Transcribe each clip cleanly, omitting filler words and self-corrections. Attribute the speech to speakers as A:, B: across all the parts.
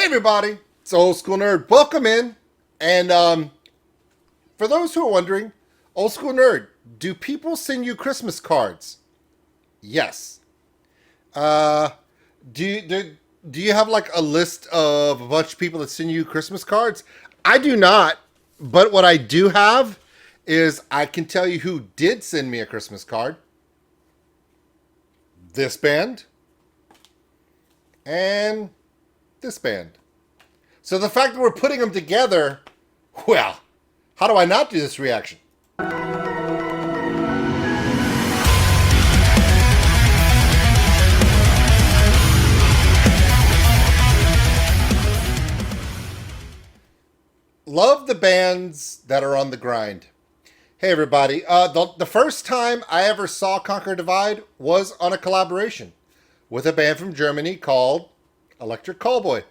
A: everybody, it's Old School Nerd. Welcome in. And for those who are wondering, Old School Nerd, do people send you Christmas cards? Yes. Uh, do you have like a list of a bunch of people that send you Christmas cards? I do not. But what I do have is I can tell you who did send me a Christmas card. This band and this band. So the fact that we're putting them together, well, how do I not do this reaction? Love the bands that are on the grind. Hey everybody, the first time I ever saw Conquer Divide was on a collaboration with a band from Germany called Electric Callboy.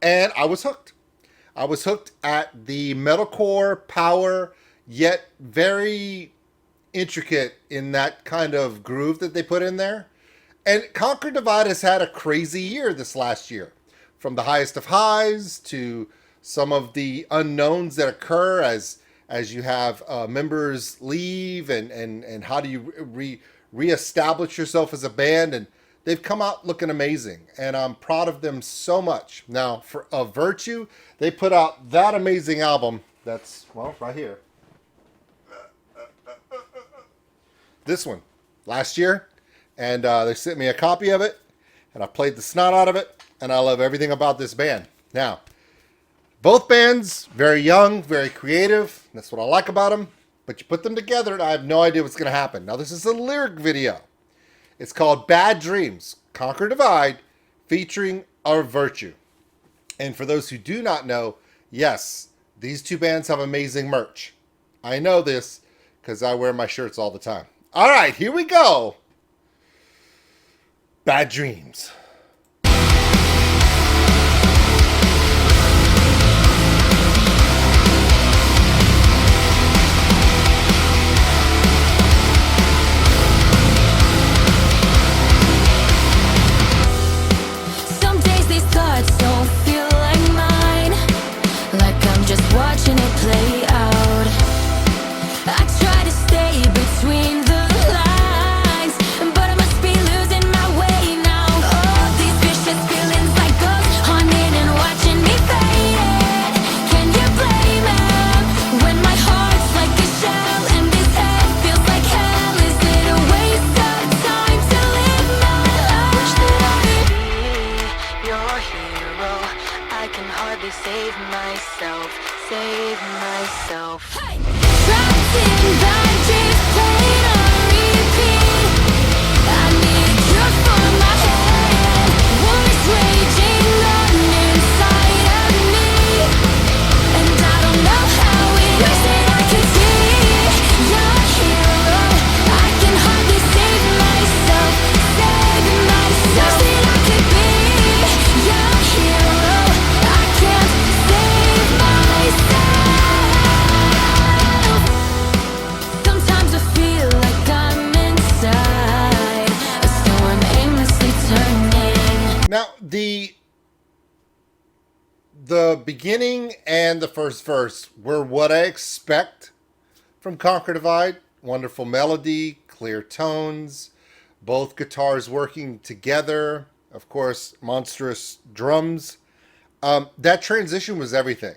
A: And I was hooked. I was hooked at the metalcore power, yet very intricate in that kind of groove that they put in there. And Conquer Divide has had a crazy year this last year. From the highest of highs to some of the unknowns that occur as you have members leave and how do you reestablish yourself as a band, and they've come out looking amazing, and I'm proud of them so much. Now, for Virtue, they put out that amazing album that's, well, right here. This one, last year, and they sent me a copy of it, and I played the snot out of it, and I love everything about this band. Now, both bands, very young, very creative. That's what I like about them. But you put them together, and I have no idea what's going to happen. Now, this is a lyric video. It's called Bad Dreams, Conquer Divide, featuring Our Virtue. And for those who do not know, yes, these two bands have amazing merch. I know this because I wear my shirts all the time. All right, here we go. Bad Dreams.
B: Don't feel like mine, like I'm just watching it play out. I try to stay between the lines, but I must be losing my way now. All these vicious feelings like ghosts haunting and watching me fade. Can you blame him when my heart's like a shell and this head feels like hell? Is it a waste of time to live my life? Wish that I could be your hero. I can hardly save myself, save myself. Hey! Trapped in bad dreams, played on repeat. I need a cure for my head. Wars raging on inside of me, and I don't know how it wish that I could be your hero. I can hardly save myself, save myself. Wish that I could be your hero. I can't save myself. Sometimes I feel like I'm inside a storm aimlessly turning.
A: Now, the beginning and the first verse were what I expect from Conquer Divide. Wonderful melody, clear tones, both guitars working together, of course, monstrous drums. That transition was everything.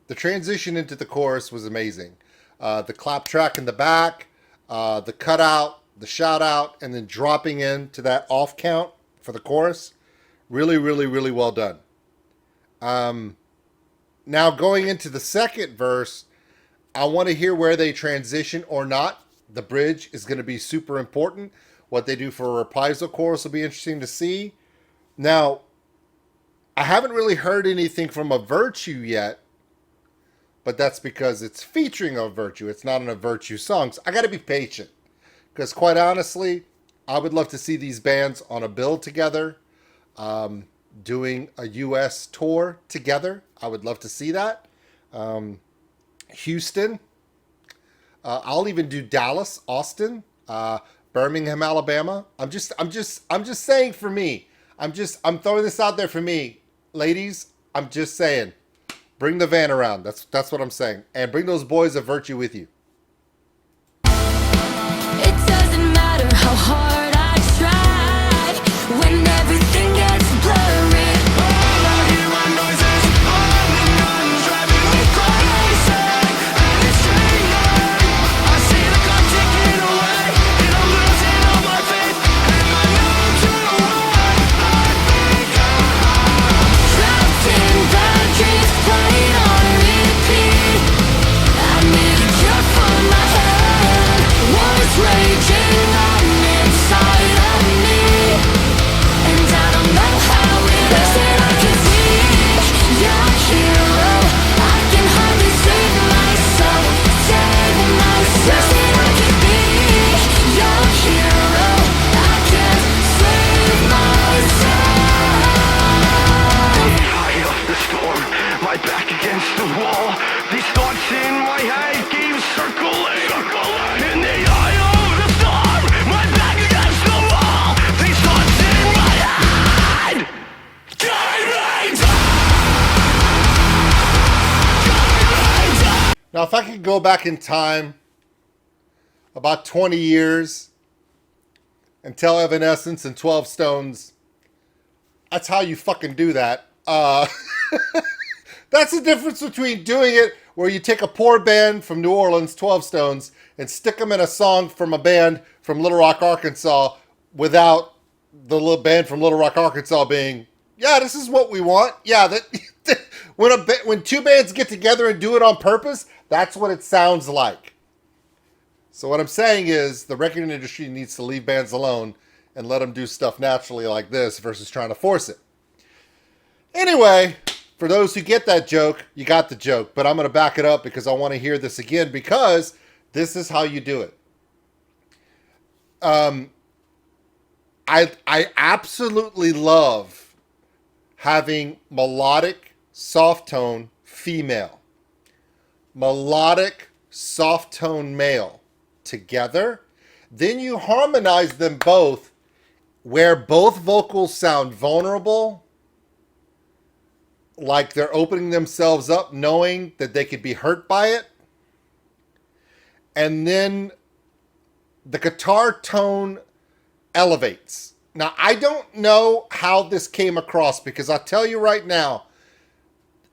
A: The transition into the chorus was amazing. The clap track in the back, the cutout, the shout out, and then dropping into that off count for the chorus. Really, really, really well done. Now going into the second verse, I want to hear where they transition or not. The bridge is going to be super important. What they do for a reprisal chorus will be interesting to see. Now, I haven't really heard anything from a Virtue yet, but that's because it's featuring a Virtue. It's not in a Virtue song. So I got to be patient because quite honestly, I would love to see these bands on a bill together, doing a U.S. tour together. I would love to see that. Houston. I'll even do Dallas, Austin, Birmingham, Alabama. I'm just saying for me. I'm throwing this out there for me. Ladies, I'm just saying. Bring the van around. That's what I'm saying. And bring those boys of virtue with you.
B: It doesn't matter how hard I try when everything gets blurry. All I hear are noises on and on, driving me crazy. And it's changing. I see the clock ticking away, and I'm losing all my faith. Am I known to what I think I'm trapped in bad dreams, playing on repeat. I need a cure for my head. Wars raging on inside of me, and I don't know how it is that I can be your hero. I can hardly save myself, save myself. That I can be your hero. I can't save myself.
C: Eye of the storm, my back against the wall. These thoughts in my head keep circling. In the eye of the storm, my back against the wall. These thoughts in my head guide me down.
A: Now, if I could go back in time about 20 years and tell Evanescence and 12 Stones, that's how you fucking do that. That's the difference between doing it where you take a poor band from New Orleans, 12 Stones, and stick them in a song from a band from Little Rock, Arkansas, without the little band from Little Rock, Arkansas being, yeah, this is what we want. Yeah, that when two bands get together and do it on purpose, that's what it sounds like. So what I'm saying is the record industry needs to leave bands alone and let them do stuff naturally like this versus trying to force it. Anyway, for those who get that joke, you got the joke. But I'm going to back it up because I want to hear this again because this is how you do it. I absolutely love having melodic, soft tone female, melodic, soft tone male together. Then you harmonize them both where both vocals sound vulnerable, like they're opening themselves up knowing that they could be hurt by it. And then the guitar tone elevates. Now, I don't know how this came across because I'll tell you right now,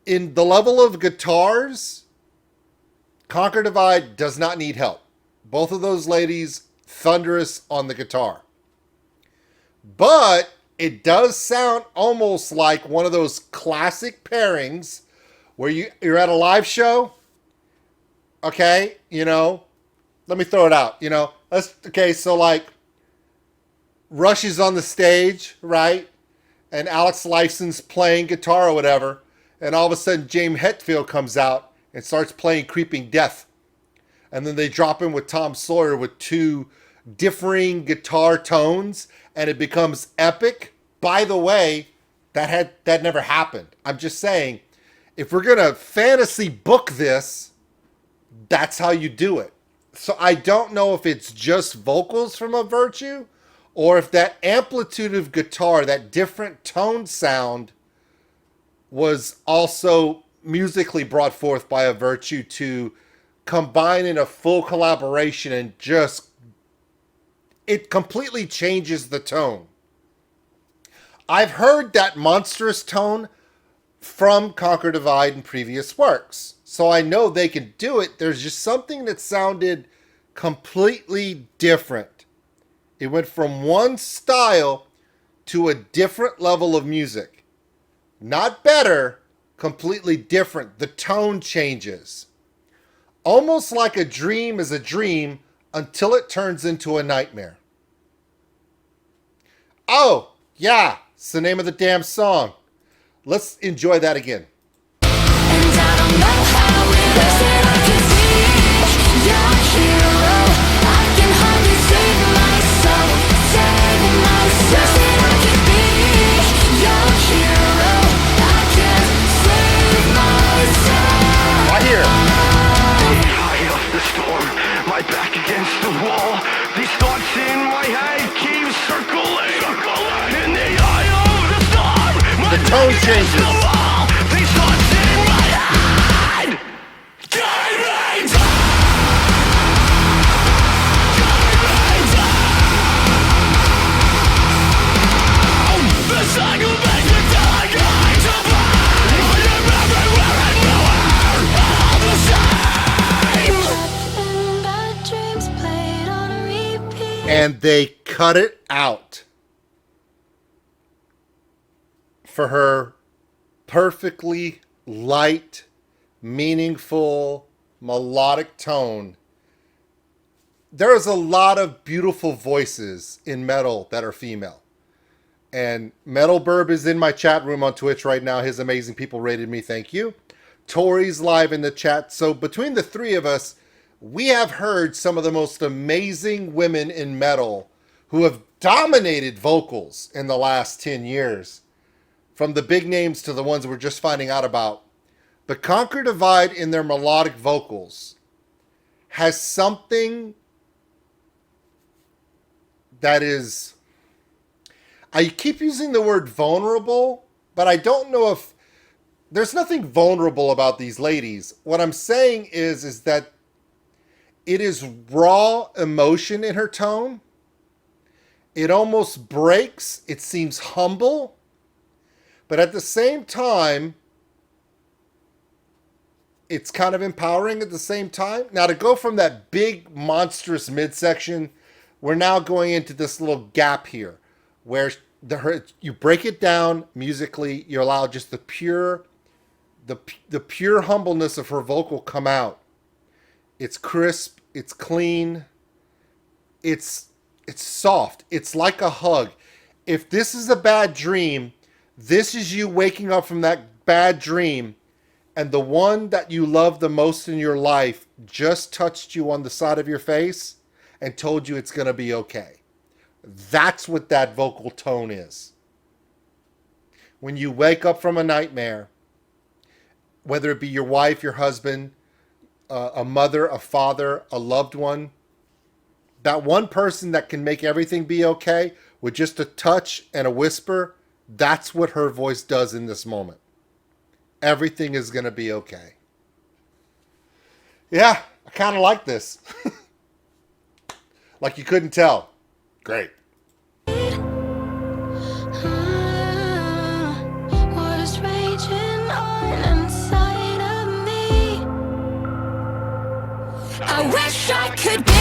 A: in the level of guitars, Conquer Divide does not need help. Both of those ladies, thunderous on the guitar. But it does sound almost like one of those classic pairings where you're at a live show. Okay, let me throw it out. So like Rush is on the stage, right? And Alex Lifeson's playing guitar or whatever. And all of a sudden James Hetfield comes out and starts playing Creeping Death. And then they drop in with Tom Sawyer with two differing guitar tones and it becomes epic. By the way, that never happened. I'm just saying, if we're going to fantasy book this, that's how you do it. So I don't know if it's just vocals from A Virtue or if that amplitude of guitar, that different tone sound was also musically brought forth by A Virtue to combine in a full collaboration and just, it completely changes the tone. I've heard that monstrous tone from Conquer Divide in previous works, so I know they can do it. There's just something that sounded completely different. It went from one style to a different level of music. Not better, completely different. The tone changes. Almost like a dream is a dream until it turns into a nightmare. Oh, yeah, it's the name of the damn song. Let's enjoy that again.
B: And I don't know how it is that I can be your hero. I can hardly save myself, save myself. That I can be your hero. I can't save myself.
A: Right here.
C: Eye of the storm, my back against the wall. These thoughts in my head keep circling. In the eye of the storm, my
A: The tone changes.
C: back against the wall.
A: And they cut it out for her perfectly light, meaningful, melodic tone. There is a lot of beautiful voices in metal that are female. And Metal Burb is in my chat room on Twitch right now. His amazing people rated me. Thank you. Tori's live in the chat. So between the three of us, we have heard some of the most amazing women in metal who have dominated vocals in the last 10 years. From the big names to the ones we're just finding out about. But Conquer Divide in their melodic vocals has something that is... I keep using the word vulnerable, but I don't know if... There's nothing vulnerable about these ladies. What I'm saying is that it is raw emotion in her tone. It almost breaks. It seems humble. But at the same time, it's kind of empowering at the same time. Now, to go from that big, monstrous midsection, we're now going into this little gap here where you break it down musically. You allow just the pure humbleness of her vocal come out. It's crisp. It's clean. It's soft. It's like a hug. If this is a bad dream, this is you waking up from that bad dream, and the one that you love the most in your life just touched you on the side of your face and told you it's going to be okay. That's what that vocal tone is. When you wake up from a nightmare, whether it be your wife, your husband, a mother, a father, a loved one, that one person that can make everything be okay with just a touch and a whisper, that's what her voice does in this moment. Everything is going to be okay. Yeah, I kind of like this. Like you couldn't tell. Great.
B: What's raging on inside of me? I wish I could be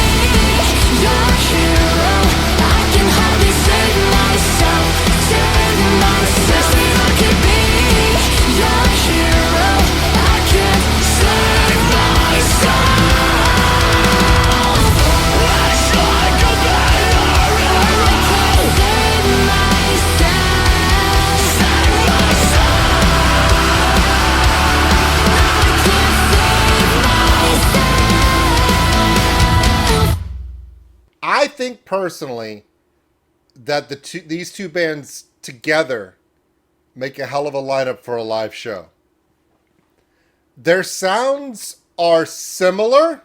B: your hero. I can hardly save myself. Wish that I could be your hero. I can't save myself. Wish I could be your hero. I can't save myself. Save myself. I can't save myself.
A: I think personally that these two bands together make a hell of a lineup for a live show. Their sounds are similar,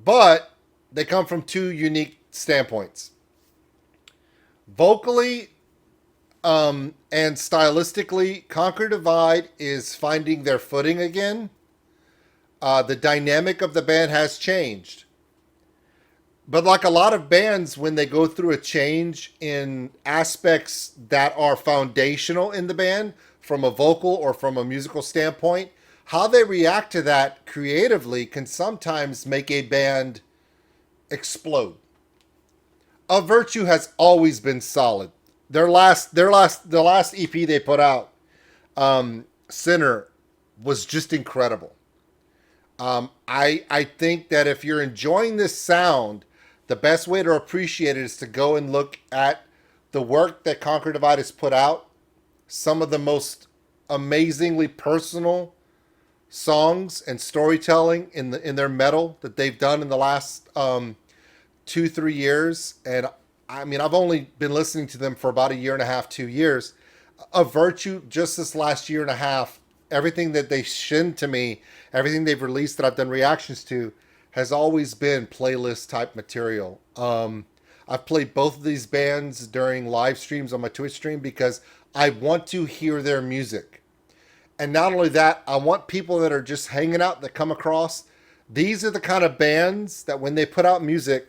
A: but they come from two unique standpoints. Vocally and stylistically, Conquer Divide is finding their footing again. The dynamic of the band has changed. But like a lot of bands, when they go through a change in aspects that are foundational in the band, from a vocal or from a musical standpoint, how they react to that creatively can sometimes make a band explode. A Virtue has always been solid. The last EP they put out, Sinner, was just incredible. I think that if you're enjoying this sound, the best way to appreciate it is to go and look at the work that Conquer Divide has put out. Some of the most amazingly personal songs and storytelling in their metal that they've done in the last 2-3 years. And I mean, I've only been listening to them for about 1.5 years, 2 years. A Virtue, just this last 1.5 years, everything that they shin to me, everything they've released that I've done reactions to, has always been playlist type material. I've played both of these bands during live streams on my Twitch stream because I want to hear their music. And not only that, I want people that are just hanging out that come across. These are the kind of bands that when they put out music,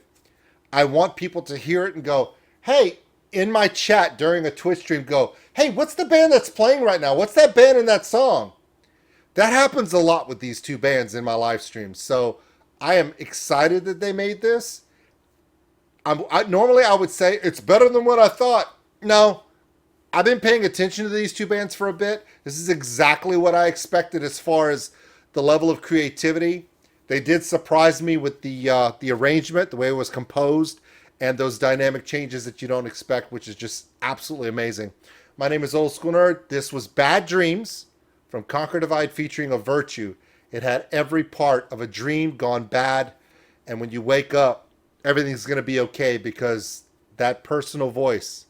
A: I want people to hear it and go, hey, in my chat during a Twitch stream, go, hey, what's the band that's playing right now? What's that band in that song? That happens a lot with these two bands in my live streams. So I am excited that they made this. Normally I would say it's better than what I thought. No, I've been paying attention to these two bands for a bit. This is exactly what I expected as far as the level of creativity. They did surprise me with the arrangement, the way it was composed, and those dynamic changes that you don't expect, which is just absolutely amazing. My name is OldSkuleNerd. This was Bad Dreams from Conquer Divide featuring A Virtue. It had every part of a dream gone bad, and when you wake up, everything's going to be okay because that personal voice,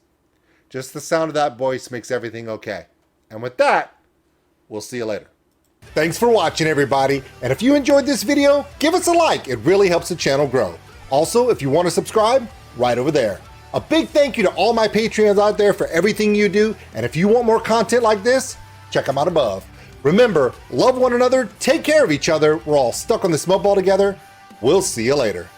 A: just the sound of that voice makes everything okay. And with that, we'll see you later. Thanks for watching, everybody. And if you enjoyed this video, give us a like. It really helps the channel grow. Also, if you want to subscribe, right over there. A big thank you to all my Patreons out there for everything you do. And if you want more content like this, check them out above. Remember, love one another, take care of each other. We're all stuck on this mud ball together. We'll see you later.